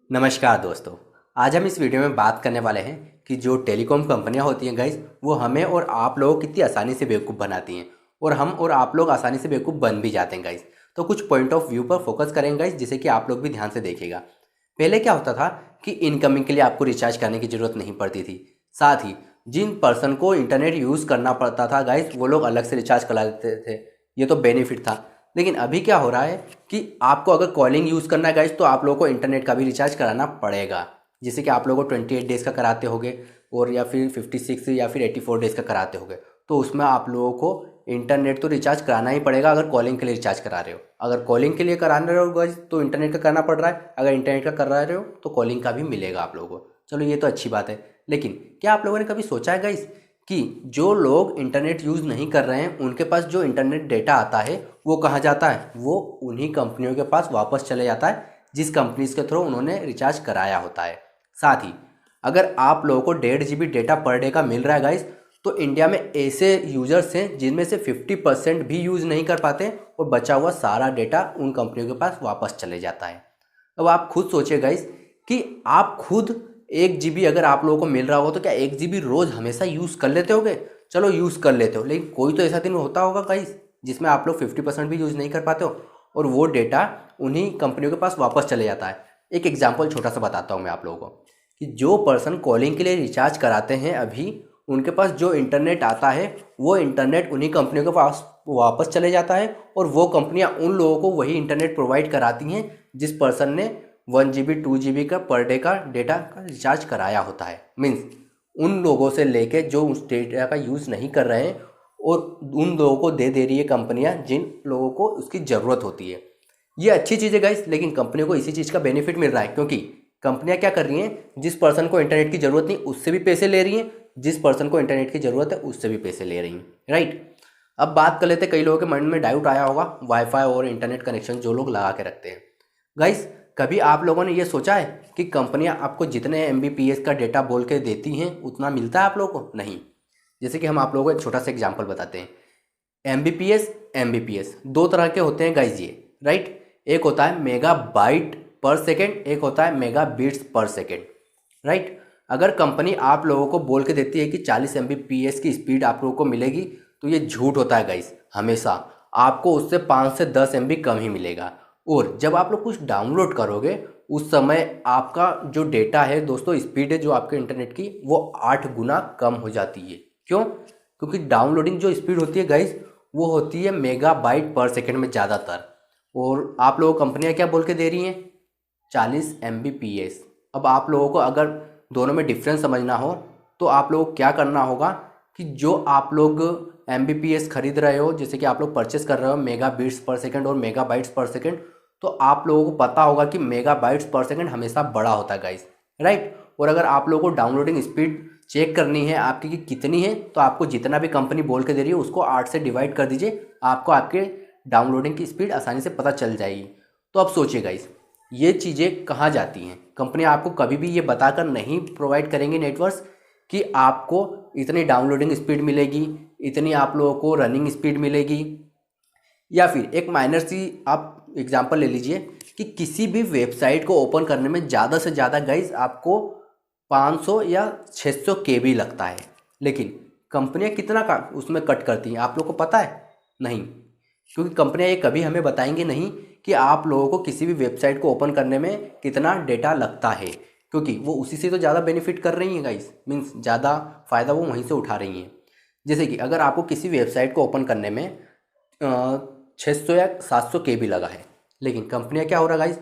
नमस्कार दोस्तों। आज हम इस वीडियो में बात करने वाले हैं कि जो टेलीकॉम कंपनियां होती हैं गाइस, वो हमें और आप लोगों को कितनी आसानी से बेवकूफ़ बनाती हैं और हम और आप लोग आसानी से बेवकूफ़ बन भी जाते हैं गाइस। तो कुछ पॉइंट ऑफ व्यू पर फोकस करेंगे गाइस, जिसे कि आप लोग भी ध्यान से देखिएगा। पहले क्या होता था कि इनकमिंग के लिए आपको रिचार्ज करने की ज़रूरत नहीं पड़ती थी। साथ ही जिन पर्सन को इंटरनेट यूज़ करना पड़ता था गाइस, वो लोग अलग से रिचार्ज करा देते थे। ये तो बेनिफिट था। लेकिन अभी क्या हो रहा है कि आपको अगर कॉलिंग यूज़ करना है गाइस, तो आप लोगों को इंटरनेट का भी रिचार्ज कराना पड़ेगा। जैसे कि आप लोगों को 28 डेज़ का कराते होगे और या फिर 56 या फिर 84 डेज़ का कराते होगे, तो उसमें आप लोगों को इंटरनेट तो रिचार्ज कराना ही पड़ेगा अगर कॉलिंग के लिए रिचार्ज करा रहे हो। अगर कॉलिंग के लिए करा रहे हो गाइस, तो इंटरनेट का करना पड़ रहा है। अगर इंटरनेट का करा रहे हो तो कॉलिंग का भी मिलेगा आप लोगों को। चलो, ये तो अच्छी बात है। लेकिन क्या आप लोगों ने कभी सोचा है गाइस कि जो लोग इंटरनेट यूज़ नहीं कर रहे हैं, उनके पास जो इंटरनेट डेटा आता है वो कहाँ जाता है? वो उन्हीं कंपनियों के पास वापस चले जाता है जिस कंपनीज के थ्रू उन्होंने रिचार्ज कराया होता है। साथ ही अगर आप लोगों को 1.5 GB डेटा पर डे का मिल रहा है गाइस, तो इंडिया में ऐसे यूजर्स हैं जिनमें से 50% भी यूज़ नहीं कर पाते और बचा हुआ सारा डेटा उन कंपनियों के पास वापस चले जाता है। अब आप खुद सोचिए गाइस कि आप खुद 1 GB अगर आप लोगों को मिल रहा हो, तो क्या 1 GB रोज़ हमेशा यूज़ कर लेते होगे? चलो, यूज़ कर लेते हो, लेकिन कोई तो ऐसा दिन होता होगा गाइस जिसमें आप लोग 50% भी यूज़ नहीं कर पाते हो और वो डेटा उन्हीं कंपनियों के पास वापस चले जाता है। एक एग्जाम्पल छोटा सा बताता हूँ मैं आप लोगों को कि जो पर्सन कॉलिंग के लिए रिचार्ज कराते हैं अभी, उनके पास जो इंटरनेट आता है वो इंटरनेट उन्हीं कंपनियों के पास वापस चले जाता है और वो कंपनियां उन लोगों को वही इंटरनेट प्रोवाइड कराती हैं जिस पर्सन ने 1 GB 2 GB का पर डे का डेटा का रिचार्ज कराया होता है। मीन्स उन लोगों से लेके जो उस डेटा का यूज़ नहीं कर रहे हैं और उन लोगों को दे रही है कंपनियां जिन लोगों को उसकी ज़रूरत होती है। ये अच्छी चीज़ है गाइस, लेकिन कंपनियों को इसी चीज़ का बेनिफिट मिल रहा है क्योंकि कंपनियां क्या कर रही हैं, जिस पर्सन को इंटरनेट की ज़रूरत नहीं उससे भी पैसे ले रही हैं, जिस पर्सन को इंटरनेट की ज़रूरत है उससे भी पैसे ले रही हैं। राइट। अब बात कर लेते हैं, कई लोगों के मन में डाउट आया होगा वाईफाई और इंटरनेट कनेक्शन जो लोग लगा के रखते हैं। गाइस, कभी आप लोगों ने ये सोचा है कि कंपनियां आपको जितने MBPS का डेटा बोल के देती हैं उतना मिलता है आप लोगों को? नहीं। जैसे कि हम आप लोगों को एक छोटा सा एग्जाम्पल बताते हैं। MBPS दो तरह के होते हैं गाइज, ये राइट। एक होता है मेगा बाइट पर सेकेंड, एक होता है मेगा बीट्स पर सेकेंड। राइट। अगर कंपनी आप लोगों को बोल के देती है कि 40 MBPS की स्पीड आप लोगों को मिलेगी, तो ये झूठ होता है गाइस। हमेशा आपको उससे 5 से 10 MB कम ही मिलेगा। और जब आप लोग कुछ डाउनलोड करोगे उस समय आपका जो डेटा है दोस्तों, स्पीड है जो आपके इंटरनेट की, वो 8 गुना कम हो जाती है। क्यों? क्योंकि डाउनलोडिंग जो स्पीड होती है गाइस, वो होती है मेगा बाइट पर सेकेंड में ज़्यादातर। और आप लोगों को कंपनियां क्या बोल के दे रही हैं? 40 MBPS। अब आप लोगों को अगर दोनों में डिफरेंस समझना हो तो आप लोगों को क्या करना होगा कि जो आप लोग MBPS खरीद रहे हो, जैसे कि आप लोग परचेस कर रहे हो मेगा बीट्स पर सेकेंड और मेगा बाइट्स पर सेकेंड, तो आप लोगों को पता होगा कि मेगा बाइट्स पर सेकेंड हमेशा बड़ा होता है गाइस। राइट। और अगर आप लोगों को डाउनलोडिंग स्पीड चेक करनी है आपकी कि कितनी है, तो आपको जितना भी कंपनी बोल के दे रही है उसको 8 से डिवाइड कर दीजिए, आपको आपके डाउनलोडिंग की स्पीड आसानी से पता चल जाएगी। तो अब सोचिए गाइस, ये चीज़ें कहाँ जाती हैं? कंपनी आपको कभी भी ये बताकर नहीं प्रोवाइड करेंगे नेटवर्क्स कि आपको इतनी डाउनलोडिंग स्पीड मिलेगी, इतनी आप लोगों को रनिंग स्पीड मिलेगी। या फिर एक माइनर सी आप एग्जांपल ले लीजिए कि किसी भी वेबसाइट को ओपन करने में ज़्यादा से ज़्यादा गाइस आपको 500 या 600 KB लगता है, लेकिन कंपनियां कितना का उसमें कट करती हैं आप लोग को पता है? नहीं। क्योंकि कंपनियां ये कभी हमें बताएंगी नहीं कि आप लोगों को किसी भी वेबसाइट को ओपन करने में कितना डेटा लगता है, क्योंकि वो उसी से तो ज़्यादा बेनिफिट कर रही हैं गाइस। मीन्स ज़्यादा फ़ायदा वो वहीं से उठा रही हैं। जैसे कि अगर आपको किसी वेबसाइट को ओपन करने में 600 या 700 KB लगा है, लेकिन कंपनियां क्या हो रहा गाइस,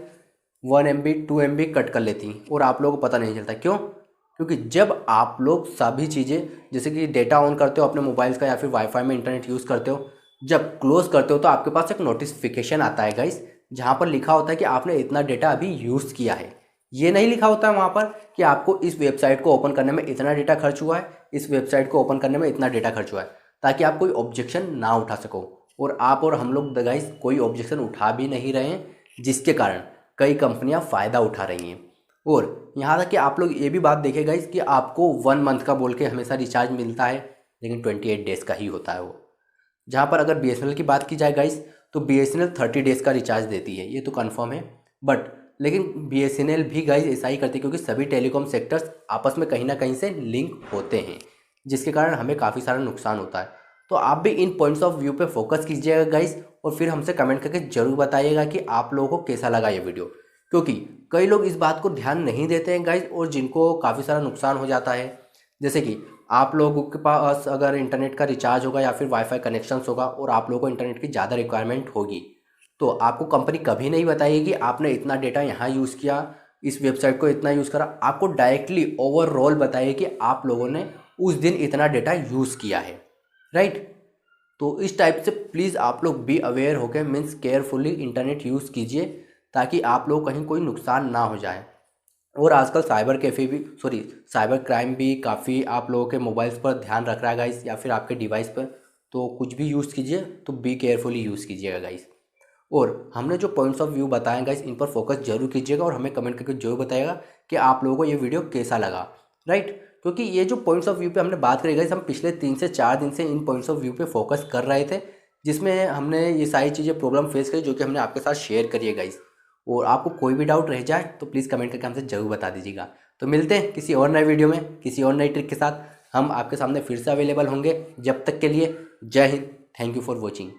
1 MB 2 MB कट कर लेती हैं और आप लोगों को पता नहीं चलता। क्यों? क्योंकि जब आप लोग सभी चीज़ें जैसे कि डेटा ऑन करते हो अपने मोबाइल्स का या फिर वाईफाई में इंटरनेट यूज़ करते हो, जब क्लोज करते हो तो आपके पास एक नोटिफिकेशन आता है गाइस, जहाँ पर लिखा होता है कि आपने इतना डेटा अभी यूज़ किया है। ये नहीं लिखा होता है वहाँ पर कि आपको इस वेबसाइट को ओपन करने में इतना डेटा खर्च हुआ है, इस वेबसाइट को ओपन करने में इतना डेटा खर्च हुआ है, ताकि आप कोई ऑब्जेक्शन ना उठा सको। और आप और हम लोग गाइस कोई ऑब्जेक्शन उठा भी नहीं रहे हैं, जिसके कारण कई कंपनियां फ़ायदा उठा रही हैं। और यहाँ तक कि आप लोग ये भी बात देखें गाइस कि आपको 1 मंथ का बोल के हमेशा रिचार्ज मिलता है, लेकिन 28 डेज़ का ही होता है वो। जहाँ पर अगर BSNL की बात की जाए गाइस, तो BSNL 30 डेज़ का रिचार्ज देती है, ये तो कन्फर्म है। बट लेकिन BSNL भी गाइज ऐसा ही करती है, क्योंकि सभी टेलीकॉम सेक्टर्स आपस में कहीं ना कहीं से लिंक होते हैं, जिसके कारण हमें काफ़ी सारा नुकसान होता है। तो आप भी इन पॉइंट्स ऑफ व्यू पे फोकस कीजिएगा गाइज, और फिर हमसे कमेंट करके जरूर बताइएगा कि आप लोगों को कैसा लगा ये वीडियो, क्योंकि कई लोग इस बात को ध्यान नहीं देते हैं गाइज, और जिनको काफ़ी सारा नुकसान हो जाता है। जैसे कि आप लोगों के पास अगर इंटरनेट का रिचार्ज होगा या फिर वाईफाई कनेक्शंस होगा और आप लोगों को इंटरनेट की ज़्यादा रिक्वायरमेंट होगी, तो आपको कंपनी कभी नहीं बताएगी कि आपने इतना डेटा यहाँ यूज़ किया, इस वेबसाइट को इतना यूज़ करा। आपको डायरेक्टली ओवरऑल बताइए कि आप लोगों ने उस दिन इतना डेटा यूज़ किया है, राइट। तो इस टाइप से प्लीज़ आप लोग बी अवेयर होकर मीन्स केयरफुली इंटरनेट यूज़ कीजिए, ताकि आप लोग कहीं कोई नुकसान ना हो जाए। और आजकल साइबर कैफ़े भी साइबर क्राइम भी काफ़ी आप लोगों के मोबाइल्स पर ध्यान रख रहा है गाइस, या फिर आपके डिवाइस पर। तो कुछ भी यूज़ कीजिए तो बी केयरफुली यूज़ कीजिएगा गाइस। और हमने जो पॉइंट्स ऑफ व्यू बताए गाइस, इन पर फोकस जरूर कीजिएगा, और हमें कमेंट करके जरूर बताइएगा कि आप लोगों को ये वीडियो कैसा लगा, राइट। क्योंकि ये जो पॉइंट्स ऑफ व्यू पे हमने बात करी गाइस, हम पिछले 3 से 4 दिन से इन पॉइंट्स ऑफ व्यू पे फोकस कर रहे थे, जिसमें हमने ये सारी चीज़ें प्रॉब्लम फेस करी, जो कि हमने आपके साथ शेयर करी है गाइस। और आपको कोई भी डाउट रह जाए तो प्लीज़ कमेंट करके हमसे ज़रूर बता दीजिएगा। तो मिलते हैं किसी और नए वीडियो में, किसी और नई ट्रिक के साथ। हम आपके सामने फिर से अवेलेबल होंगे। जब तक के लिए जय Hind, thank you for watching.